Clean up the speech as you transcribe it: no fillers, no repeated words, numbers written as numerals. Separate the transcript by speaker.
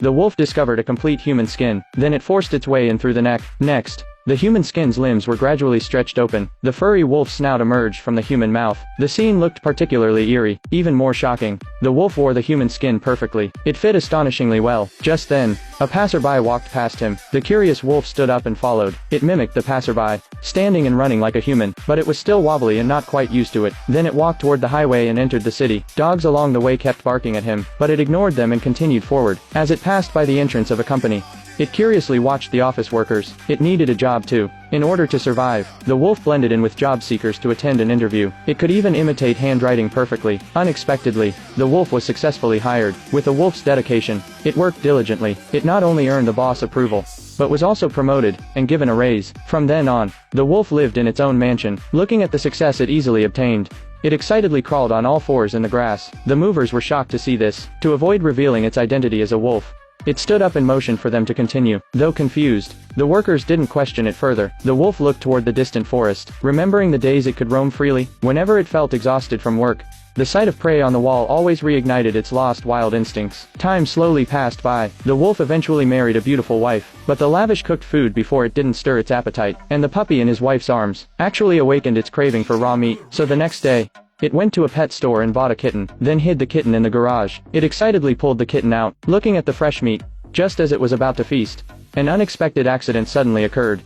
Speaker 1: The wolf discovered a complete human skin, then it forced its way in through the neck. Next, the human skin's limbs were gradually stretched open. The furry wolf's snout emerged from the human mouth. The scene looked particularly eerie, even more shocking. The wolf wore the human skin perfectly. It fit astonishingly well. Just then, a passerby walked past him. The curious wolf stood up and followed. It mimicked the passerby, standing and running like a human, but it was still wobbly and not quite used to it. Then it walked toward the highway and entered the city. Dogs along the way kept barking at him, but it ignored them and continued forward. As it passed by the entrance of a company, it curiously watched the office workers. It needed a job too. In order to survive, the wolf blended in with job seekers to attend an interview. It could even imitate handwriting perfectly. Unexpectedly, the wolf was successfully hired. With the wolf's dedication, it worked diligently. It not only earned the boss' approval, but was also promoted and given a raise. From then on, the wolf lived in its own mansion. Looking at the success it easily obtained, it excitedly crawled on all fours in the grass. The movers were shocked to see this. To avoid revealing its identity as a wolf, it stood up and motioned for them to continue. Though confused, the workers didn't question it further. The wolf looked toward the distant forest, remembering the days it could roam freely. Whenever it felt exhausted from work, the sight of prey on the wall always reignited its lost wild instincts. Time slowly passed by. The wolf eventually married a beautiful wife, but the lavish cooked food before it didn't stir its appetite, and the puppy in his wife's arms actually awakened its craving for raw meat. So the next day, it went to a pet store and bought a kitten, then hid the kitten in the garage. It excitedly pulled the kitten out, looking at the fresh meat. Just as it was about to feast, an unexpected accident suddenly occurred.